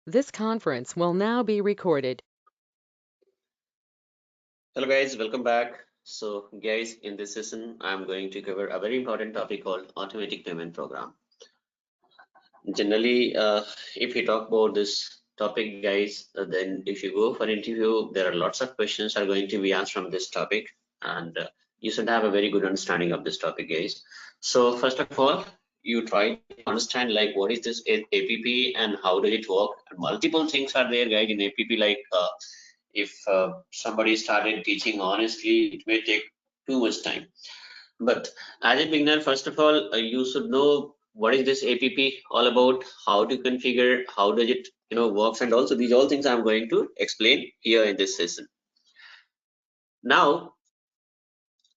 This conference will now be recorded. Hello guys, welcome back. So guys, in this session, I'm going to cover a very important topic called Automatic Payment Program. Generally, if you talk about this topic guys, then if you go for interview, there are lots of questions are going to be asked from this topic, and you should have a very good understanding of this topic guys. So first of all, you try to understand like what is this APP and how does it work, and multiple things are there guys in APP, like if somebody started teaching honestly, it may take too much time. But as a beginner, first of all, you should know what is this APP all about, how to configure, how does it works, and also these all things I'm going to explain here in this session. Now,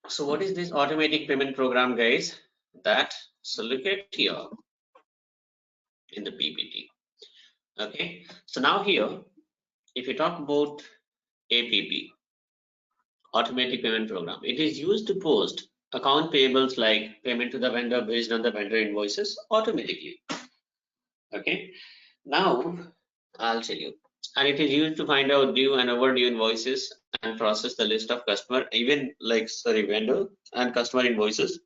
so what is this automatic payment program, guys? So look at here in the PPT. Okay, so now here, if you talk about APP, automatic payment program, it is used to post account payables like payment to the vendor based on the vendor invoices automatically. Okay, now I'll tell you, and it is used to find out due and overdue invoices and process the list of customer, even like vendor and customer invoices,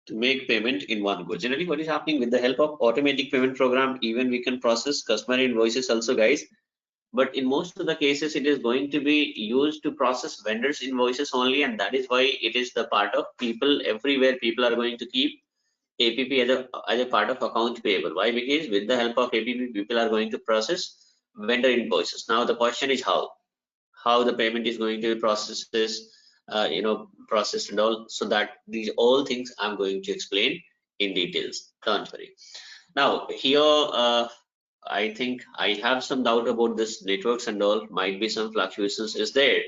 to make payment in one go. Generally, what is happening with the help of automatic payment program, even we can process customer invoices also guys, but in most of the cases it is going to be used to process vendors invoices only, and that is why it is the part of people everywhere. People are going to keep APP as a part of account payable. Why? Because with the help of APP, people are going to process vendor invoices. Now the question is how the payment is going to be processed, processed and all. So that these all things I'm going to explain in details. Don't worry. Now here, I think I have some doubt about this networks and all. Might be some fluctuations is there.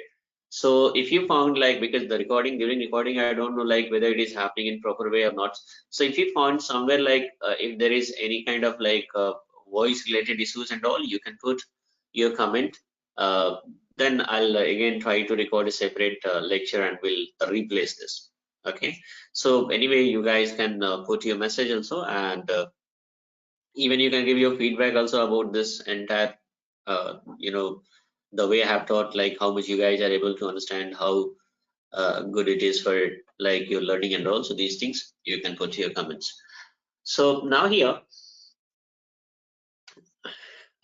So if you found like, because the recording, during recording, I don't know like whether it is happening in proper way or not. So if you found somewhere like if there is any kind of like voice related issues and all, you can put your comment. Then I'll again try to record a separate lecture and we'll replace this. Okay. So anyway, you guys can put your message also, and even you can give your feedback also about this entire the way I have taught, like how much you guys are able to understand, how good it is for like your learning and all. So these things you can put your comments. So now here,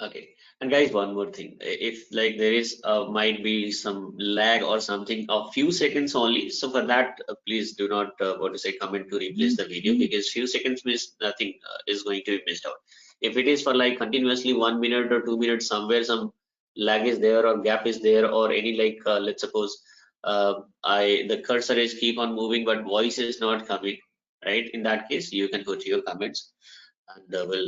okay, and guys, one more thing, if like there is might be some lag or something, a few seconds only, so for that please do not what to say comment to replace the video, because few seconds means nothing is going to be missed out. If it is for like continuously 1 minute or 2 minutes, somewhere some lag is there or gap is there, or any like let's suppose the cursor is keep on moving but voice is not coming, right? In that case you can put your comments, and will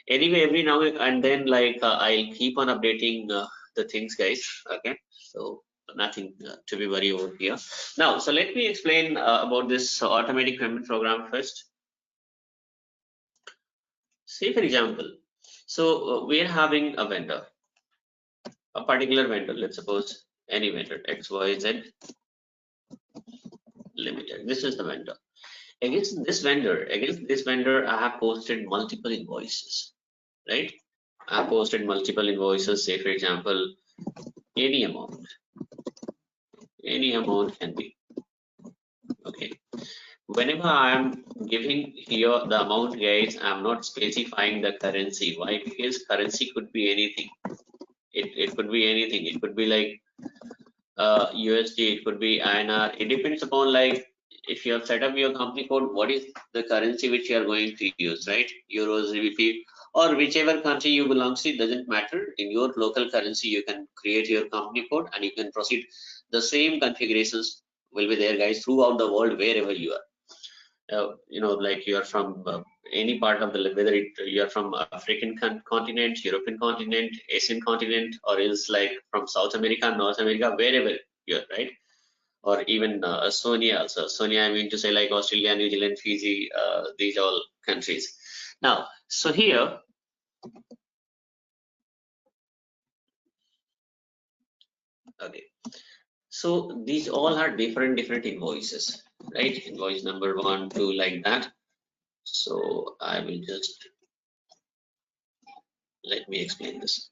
anyway every now and then like I'll keep on updating the things guys. Okay, so nothing to be worried over here. Now so let me explain about this automatic payment program first. Say for example, so we are having a vendor, a particular vendor, let's suppose any vendor XYZ Limited. This is the vendor. Against this vendor I have posted multiple invoices, right? I have posted multiple invoices. Say for example, any amount can be. Okay, whenever I am giving here the amount guys, I'm not specifying the currency. Why? Because currency could be anything. It could be anything. It could be like USD, it could be INR. It depends upon like if you have set up your company code, what is the currency which you are going to use, right? Euros, GBP, or whichever country you belong to, it doesn't matter. In your local currency, you can create your company code and you can proceed. The same configurations will be there, guys, throughout the world, wherever you are. Like you are from any part of the, whether you are from African continent, European continent, Asian continent, or else like from South America, North America, wherever you are, right? Or even Estonia also. Estonia, I mean to say like Australia, New Zealand, Fiji, these all countries. Now, so here, okay, so these all are different invoices, right? Invoice number 1, 2, like that. So I will just Let me explain this.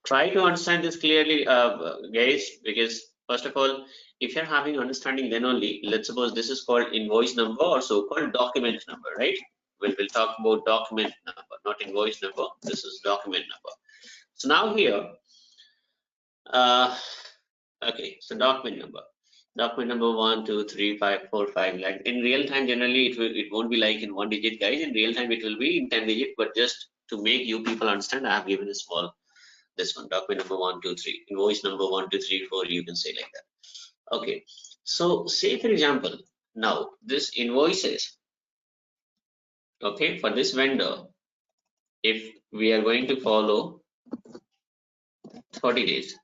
Try to understand this clearly, guys, because first of all, if you're having understanding, then only, let's suppose this is called invoice number or so-called document number, right? We'll talk about document number, not invoice number. This is document number. So now here, okay, so document number. Document number 1, 2, 3, 5, 4, 5. Like in real time, generally it won't be like in 1 digit, guys. In real time, it will be in 10 digit. But just to make you people understand, I have given a small this one, document number 1, 2, 3, invoice number 1, 2, 3, 4. You can say like that. Okay. So say for example, now this invoices. Okay, for this vendor, if we are going to follow 30 days,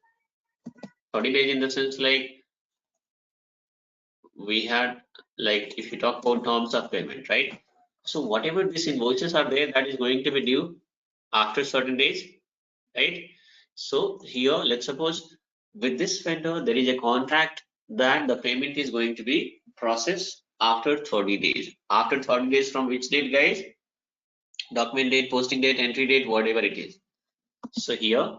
30 days in the sense like we had, like if you talk about terms of payment, right? So whatever these invoices are there, that is going to be due after certain days, right? So here, let's suppose with this vendor, there is a contract that the payment is going to be processed after 30 days. After 30 days from which date, guys? Document date, posting date, entry date, whatever it is. So here,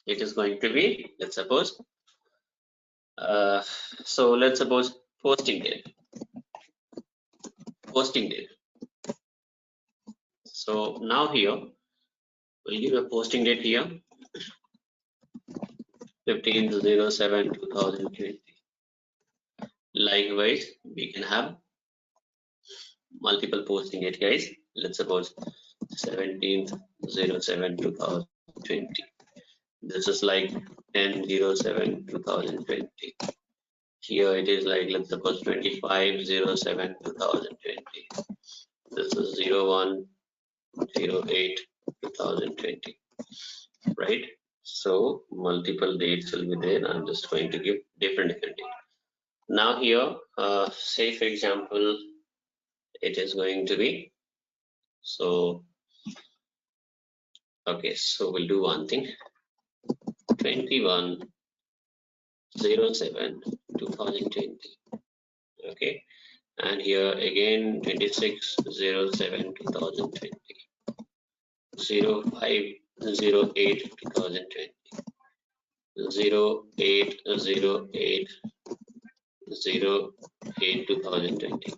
it is going to be, let's suppose, let's suppose posting date. Posting date. So now here, we'll give a posting date here, 15/07/2020. Likewise, we can have multiple posting date, guys. Let's suppose 17/07/2020. This is like 10/07/2020. Here it is like, let's suppose 25/07/2020. This is 01/08/2020, right? So multiple dates will be there. I'm just going to give different date. Now here, say for example, it is going to be, so okay, so we'll do one thing, 21/07/2020. Okay, and here again 26/07/2020, 05/08/2020, 08/08/2020,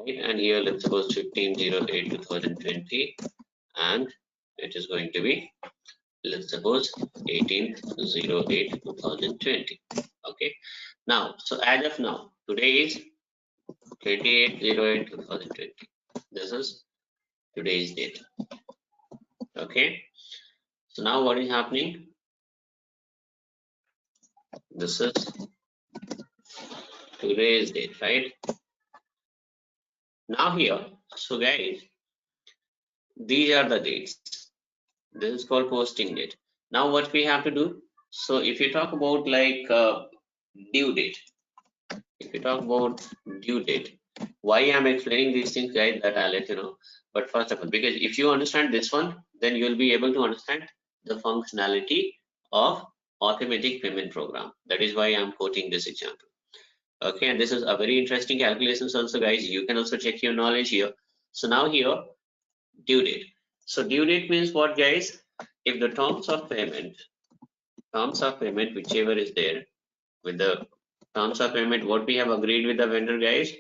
right? And here let's suppose 15/08/2020, and it is going to be, let's suppose 18/08/2020. Okay, now so as of now, today is 28/08/2020. This is today's date. Okay, so now what is happening? This is today's date, right? Now here, so guys, these are the dates. This is called posting date. Now what we have to do? So if you talk about like due date, if you talk about due date, why I'm explaining these things, guys, that I'll let you know. But first of all, because if you understand this one, then you'll be able to understand the functionality of automatic payment program. That is why I'm quoting this example. Okay, and this is a very interesting calculations also, guys. You can also check your knowledge here. So now here, due date. So due date means what, guys? If the terms of payment, whichever is there, with the terms of payment, what we have agreed with the vendor, guys,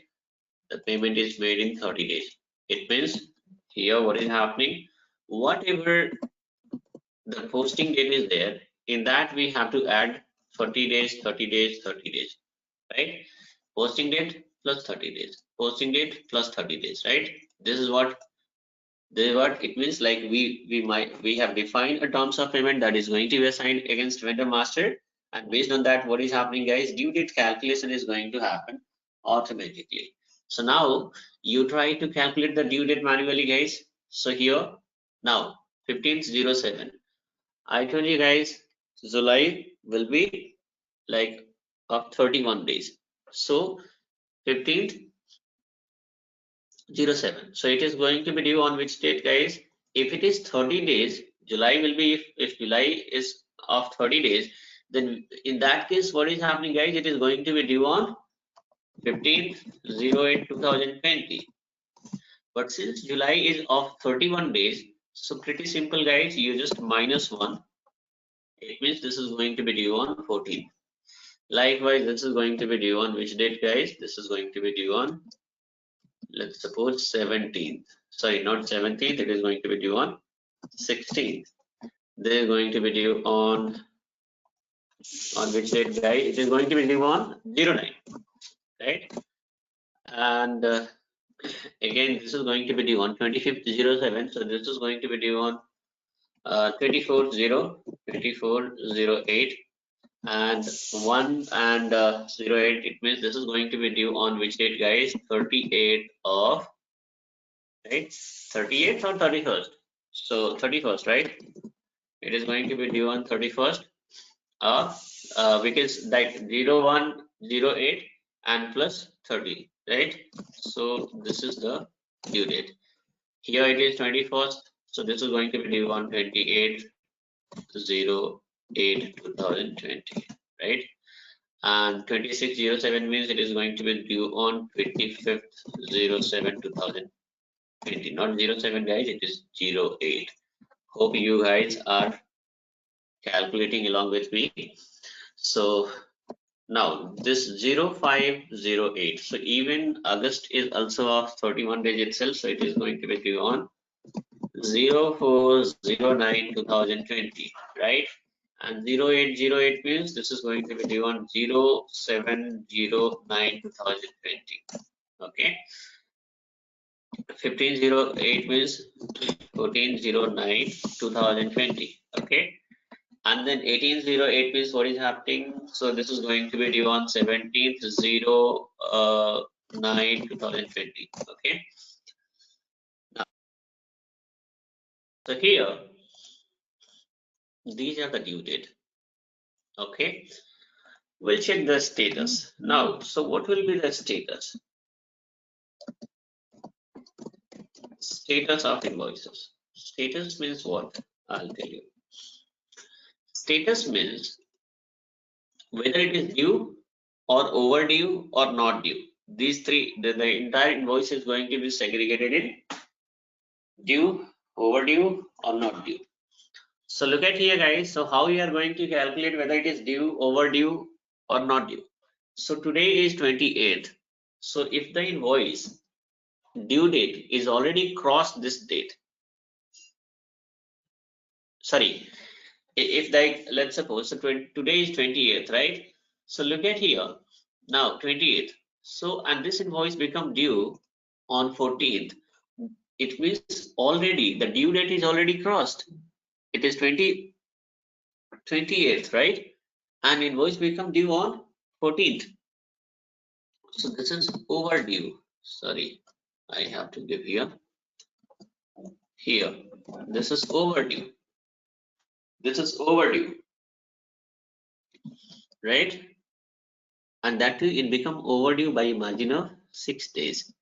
the payment is made in 30 days. It means here what is happening, whatever the posting date is there, in that we have to add 30 days, 30 days, 30 days, right? Posting date plus 30 days, posting date plus 30 days, right? This is what it means. Like we have defined a terms of payment that is going to be assigned against vendor master, and based on that, what is happening, guys? Due date calculation is going to happen automatically. So now you try to calculate the due date manually, guys. So here now 15/07. I told you guys, July will be like of 31 days. So 15/07. So it is going to be due on which date, guys? If it is 30 days, July will be, if July is of 30 days, then in that case, what is happening, guys? It is going to be due on 15/08/2020. But since July is of 31 days, So pretty simple guys, you just -1. It means this is going to be due on 14th. Likewise, this is going to be due on which date guys? This is going to be due on, let's suppose 17th. Sorry, not 17th, it is going to be due on 16th. This is going to be due on which date guys? It is going to be due on 09, right? And again, this is going to be due on 25th 07. So this is going to be due on 24/08, and 1 and 08. It means this is going to be due on which date guys? 38th of, right? 38th or 31st? So 31st, right? It is going to be due on 31st of because like 01, 08 and plus 30, right? So this is the due date. Here it is 21st, so this is going to be due on 28/08/2020, right? And 26/07 means it is going to be due on 25/07/2020, not 07 guys, it is 08. Hope you guys are calculating along with me. So now this 05/08, so even August is also of 31 days itself, so it is going to be due on 04/09/2020, right? And 08/08 means this is going to be due on 07/09/2020. Okay, 15/08 means 14/09/2020. Okay, and then 18/08 means what is happening? So this is going to be due on 17/09/2020. Okay, now, so here these are the due date. Okay, we'll check the status now. So what will be the status? Status of invoices. Status means what? I'll tell you. Status means whether it is due or overdue or not due. These three, the entire invoice is going to be segregated in due, overdue or not due. So look at here guys. So how you are going to calculate whether it is due, overdue or not due? So today is 28th. So if the invoice due date is already crossed this date, sorry, if like let's suppose so today is 28th, right? So look at here now 28th. So and this invoice become due on 14th. It means already the due date is already crossed. It is 28th, right? And invoice become due on 14th. So this is overdue. Sorry, I have to give here. Here, this is overdue. This is overdue, right? And that too, it become overdue by a margin of 6 days.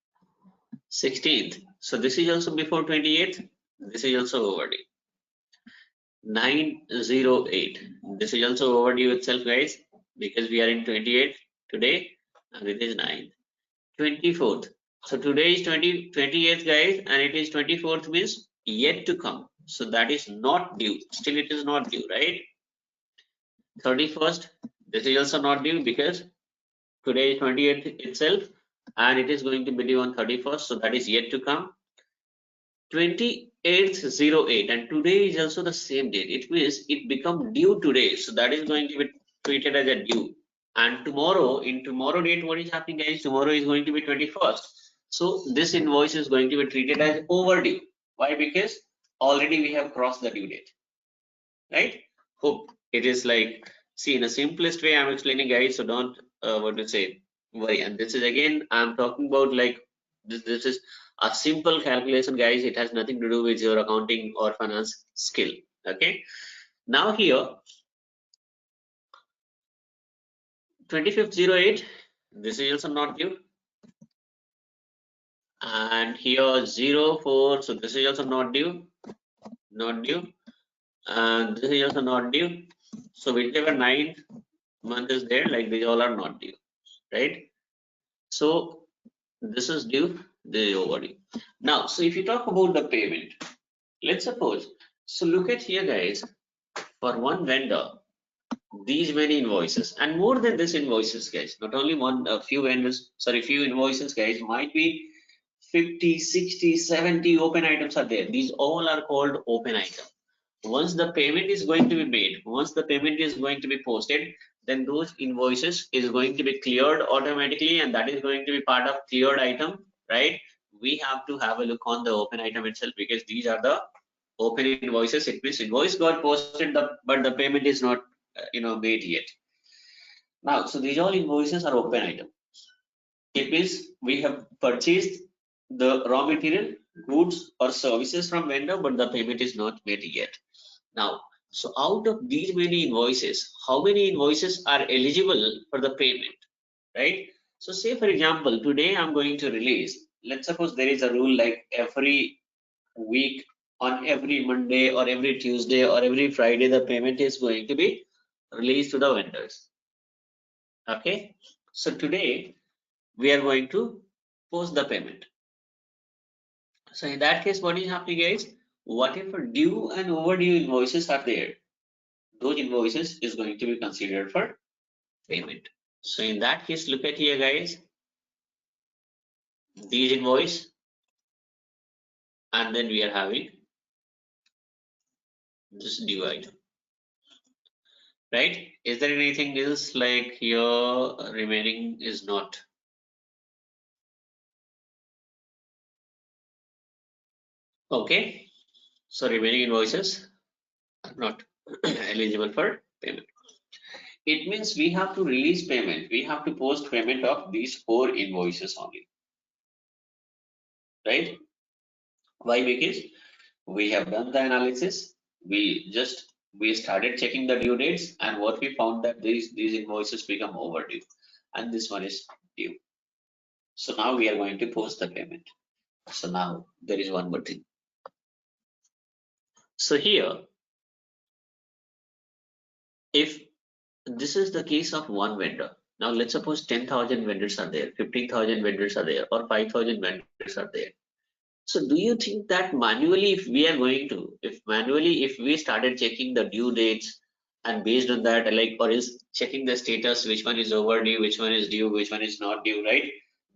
16th. So this is also before 28th. This is also overdue. 9/08. This is also overdue itself, guys, because we are in 28th today, and it is 9th. 24th. So today is 28th, guys, and it is 24th means yet to come. So that is not due. Still, it is not due, right? 31st. This is also not due because today is 28th itself, and it is going to be due on 31st. So that is yet to come. 28/08, and today is also the same date. It means it become due today, so that is going to be treated as a due. And tomorrow, in tomorrow date, what is happening guys? Tomorrow is going to be 21st, so this invoice is going to be treated as overdue. Why? Because already we have crossed the due date, right? Hope it is like, see, in the simplest way I'm explaining guys, so don't what to say worry. And this is again I'm talking about like this is a simple calculation guys. It has nothing to do with your accounting or finance skill. Okay, now here 25/08, this is also not due, and here 04, so this is also not due, and this is also not due. So whichever 9th month is there, like these all are not due, right? So this is due, this is overdue. Now, so if you talk about the payment, Let's suppose, so look at here guys, for one vendor, these many invoices and more than this invoices guys, not only one, a few vendors, sorry, few invoices guys, might be 50, 60, 70 open items are there. These all are called open item. Once the payment is going to be made, once the payment is going to be posted, then those invoices is going to be cleared automatically, and that is going to be part of cleared item, right? We have to have a look on the open item itself, because these are the open invoices. It means invoice got posted, but the payment is not made yet. Now, so these all invoices are open item. It means we have purchased the raw material, goods or services from vendor, but the payment is not made yet. Now, so out of these many invoices, how many invoices are eligible for the payment, right? So say for example, today I'm going to release, let's suppose there is a rule like every week, on every Monday or every Tuesday or every Friday, the payment is going to be released to the vendors. Okay, so today we are going to post the payment. So in that case, what is happening guys? Whatever due and overdue invoices are there, those invoices is going to be considered for payment. So in that case, look at here guys, these invoice, and then we are having this due item, right? Is there anything else like here remaining is not? Okay, so remaining invoices are not eligible for payment. It means we have to release payment, we have to post payment of these 4 invoices only, right? Why? Because we have done the analysis, we started checking the due dates, and what we found that these invoices become overdue, and this one is due. So now we are going to post the payment. So now there is one more thing. So here, if this is the case of one vendor, now let's suppose 10,000 vendors are there, 15,000 vendors are there, or 5,000 vendors are there. So do you think that manually, if we are going to, if we started checking the due dates, and based on that, like, or is checking the status, which one is overdue, which one is due, which one is not due, right?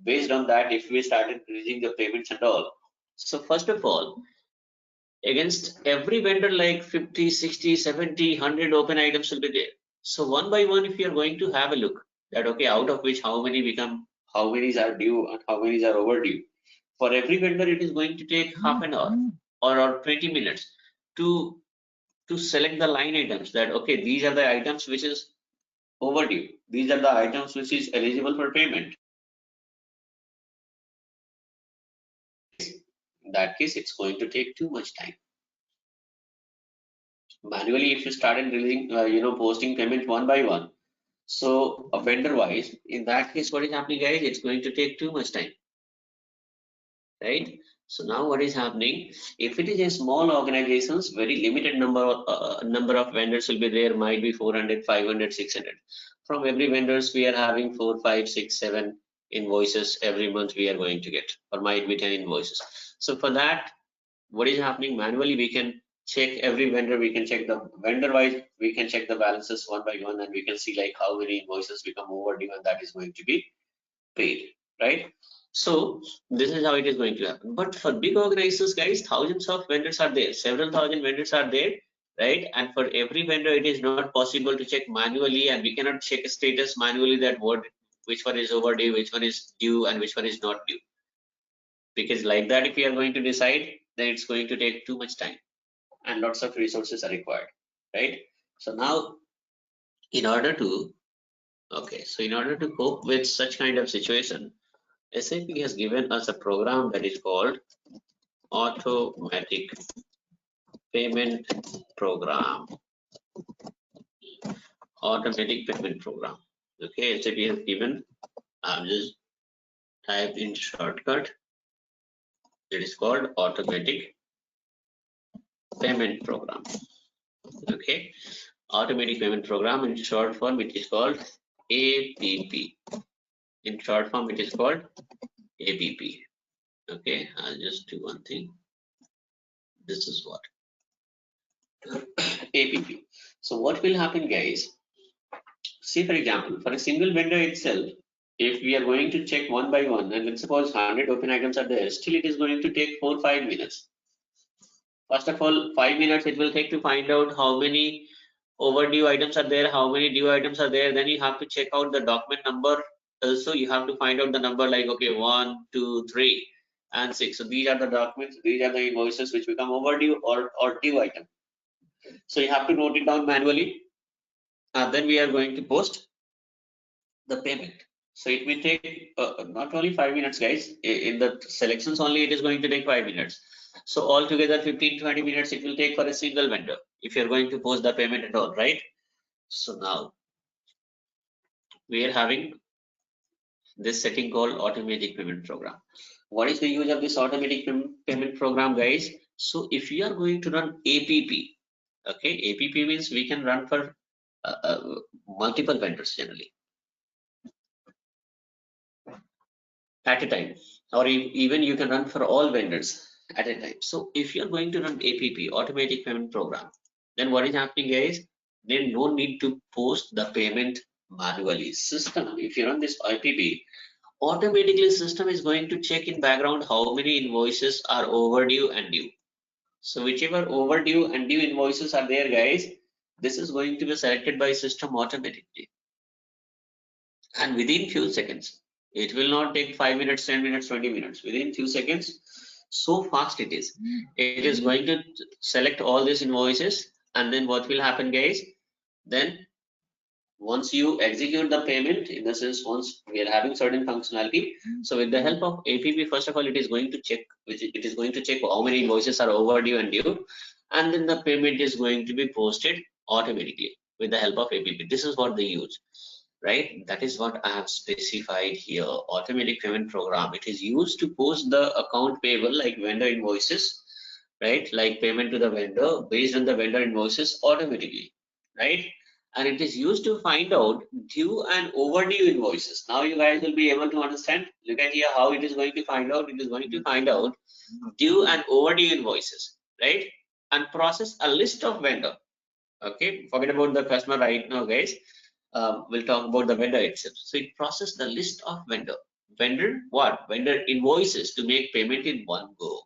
Based on that, if we started releasing the payments and all. So first of all, against every vendor, like 50, 60, 70, 100 open items will be there. So one by one, if you are going to have a look that, okay, out of which how many are due and how many are overdue. For every vendor, it is going to take half an hour or 20 minutes to select the line items that, okay, these are the items which is overdue. These are the items which is eligible for payment. In that case, it's going to take too much time. Manually, if you started releasing, posting payment one by one, so a vendor wise, in that case, what is happening guys? It's going to take too much time, right? So now what is happening? If it is a small organizations, very limited number of vendors will be there, might be 400, 500, 600. From every vendors, we are having 4, 5, 6, 7 invoices every month we are going to get, or might be 10 invoices. So for that, what is happening? Manually, we can check every vendor, we can check the vendor wise, we can check the balances one by one, and we can see like how many invoices become overdue, and that is going to be paid, right? So this is how it is going to happen. But for big organizations guys, thousands of vendors are there, several thousand vendors are there, right? And for every vendor, it is not possible to check manually, and we cannot check a status manually that which one is overdue, which one is due, and which one is not due. Because like that, if we are going to decide, then it's going to take too much time and lots of resources are required, right? So now, in order to cope with such kind of situation, SAP has given us a program that is called Automatic Payment Program. Automatic Payment Program. Okay, SAP has given, I've just typed in shortcut. It is called Automatic Payment Program. Okay, Automatic Payment Program, in short form it is called APP. In short form it is called APP. Okay, I'll just do one thing. This is what APP. So what will happen, guys? See, for example, for a single vendor itself, if we are going to check one by one, and let's suppose 100 open items are there, still it is going to take 4-5 minutes. First of all, 5 minutes it will take to find out how many overdue items are there, how many due items are there. Then you have to check out the document number. Also, you have to find out the number like, okay, 1, 2, 3, and 6. So these are the documents, these are the invoices which become overdue or due item. So you have to note it down manually, and then we are going to post the payment. So it will take not only 5 minutes, guys. In the selections only, it is going to take 5 minutes. So altogether 15-20 minutes it will take for a single vendor if you're going to post the payment at all, right? So now we are having this setting called automatic payment program. What is the use of this automatic payment program, guys? So if you are going to run APP, okay, APP means we can run for multiple vendors generally at a time, or even you can run for all vendors at a time. So if you're going to run APP, automatic payment program, then what is happening, guys? Then no need to post the payment manually. System, if you run this APP, automatically system is going to check in background how many invoices are overdue and due. So whichever overdue and due invoices are there, guys, this is going to be selected by system automatically, and within few seconds. It will not take 5 minutes, 10 minutes, 20 minutes. Within few seconds, so fast it is. It is going to select all these invoices, and then what will happen, guys? Then once you execute the payment, in the sense once we are having certain functionality, so with the help of APP, first of all, it is going to check, it is going to check how many invoices are overdue and due, and then the payment is going to be posted automatically with the help of APP. This is what they use, right? That is what I have specified here. Automatic payment program. It is used to post the account payable like vendor invoices, right? Like payment to the vendor based on the vendor invoices automatically, right? And it is used to find out due and overdue invoices. Now you guys will be able to understand. Look at here how it is going to find out. It is going to find out due and overdue invoices, right? And process a list of vendor. Okay, forget about the customer right now, guys. We'll talk about the vendor itself. So it processes the list of vendor. Vendor what? Vendor invoices to make payment in one go.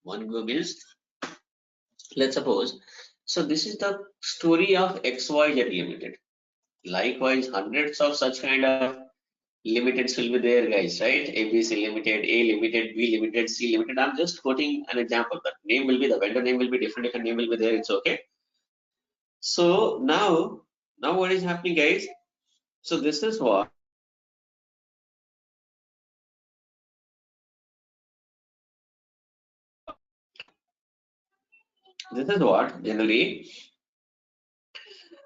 One go means, let's suppose, so this is the story of XYZ Limited. Likewise, hundreds of such kind of limiteds will be there, guys, right? ABC Limited, A Limited, B Limited, C Limited. I'm just quoting an example. The name will be, the vendor name will be different, different name will be there, it's okay. So now what is happening, guys? So this is what generally.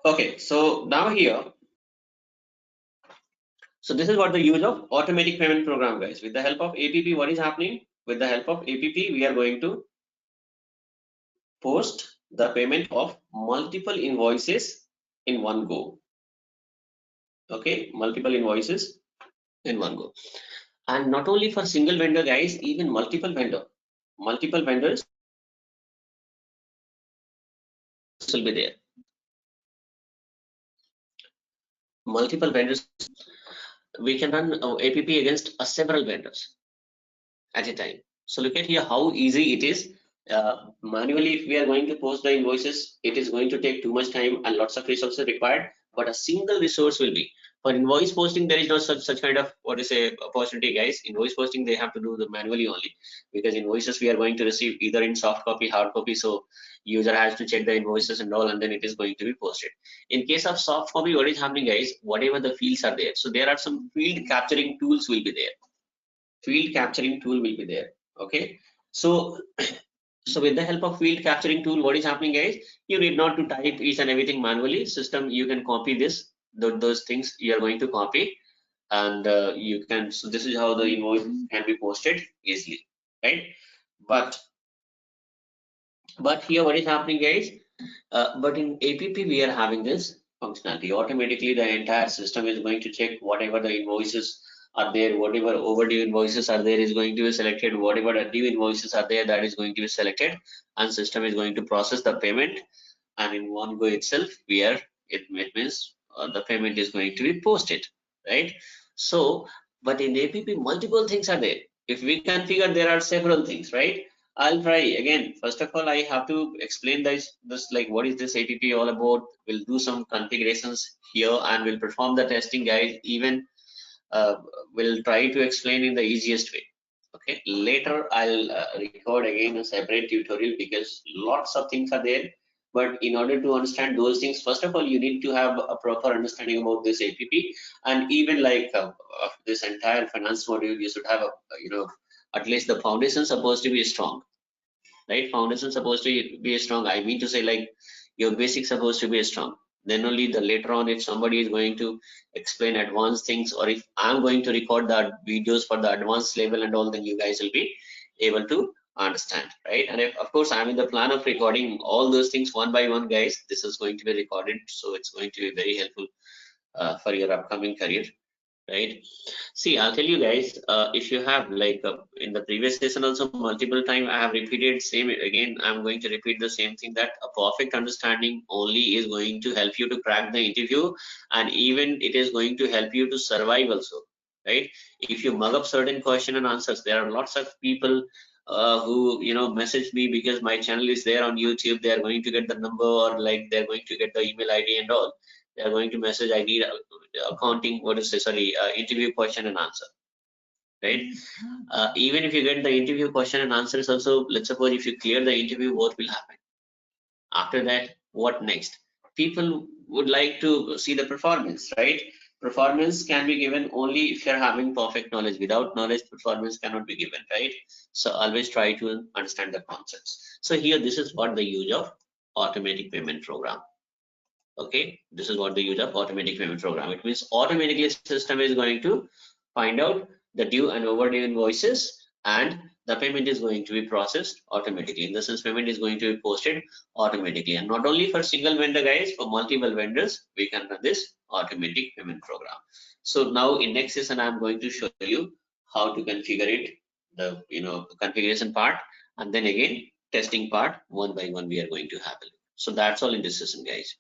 Okay, so now here, so this is what the use of automatic payment program, guys. With the help of APP, what is happening? With the help of APP, we are going to post the payment of multiple invoices in one go. Okay, multiple invoices in one go. And not only for single vendor, guys, even multiple vendors will be there. Multiple vendors, we can run APP against several vendors at a time. So look at here how easy it is. Manually, if we are going to post the invoices, it is going to take too much time and lots of resources required, but a single resource will be. For invoice posting, there is no such kind of, what is a opportunity, guys. Invoice posting, they have to do the manually only, because invoices we are going to receive either in soft copy, hard copy, so user has to check the invoices and all, and then it is going to be posted. In case of soft copy, what is happening, guys? Whatever the fields are there, so there are some field capturing tools will be there. Field capturing tool will be there. Okay, so with the help of field capturing tool, what is happening, guys? You need not to type each and everything manually. System, you can copy this, those things you are going to copy, and you can. So this is how the invoice can be posted easily, right? But here, what is happening, guys? But in APP, we are having this functionality. Automatically, the entire system is going to check whatever the invoices are there, whatever overdue invoices are there is going to be selected, whatever due invoices are there, that is going to be selected, and system is going to process the payment, and in one go itself it means the payment is going to be posted, right? So but in APP multiple things are there. If we configure, there are several things, right? I'll try again. First of all, I have to explain this like what is this APP all about. We'll do some configurations here and we'll perform the testing, guys. Even uh, will try to explain in the easiest way. Okay, later I'll record again a separate tutorial because lots of things are there. But in order to understand those things, first of all, you need to have a proper understanding about this APP, and even like of this entire finance module, you should have a at least the foundation supposed to be strong, right? Foundation supposed to be strong. I mean to say, like, your basics supposed to be strong. Then only the later on, if somebody is going to explain advanced things, or if I'm going to record the videos for the advanced level and all, then you guys will be able to understand, right? And if, of course, I'm in the plan of recording all those things one by one, guys. This is going to be recorded, so it's going to be very helpful for your upcoming career, right? See, I'll tell you guys, if you have like in the previous session also multiple time I have repeated same again, I'm going to repeat the same thing, that a perfect understanding only is going to help you to crack the interview, and even it is going to help you to survive also, right? If you mug up certain question and answers, there are lots of people who message me because my channel is there on YouTube. They are going to get the number, or like they're going to get the email ID and all. They are going to message, I need accounting, what is this, sorry, interview question and answer, right? Even if you get the interview question and answers also, let's suppose if you clear the interview, what will happen after that? What next? People would like to see the performance, right? Performance can be given only if you're having perfect knowledge. Without knowledge, performance cannot be given, right? So always try to understand the concepts. So here, this is what the use of automatic payment program. Okay, this is what the use of automatic payment program. It means automatically system is going to find out the due and overdue invoices, and the payment is going to be processed automatically. In the sense, payment is going to be posted automatically, and not only for single vendor, guys, for multiple vendors we can run this automatic payment program. So now in next session I'm going to show you how to configure it, the configuration part, and then again testing part one by one we are going to have. So that's all in this session, guys.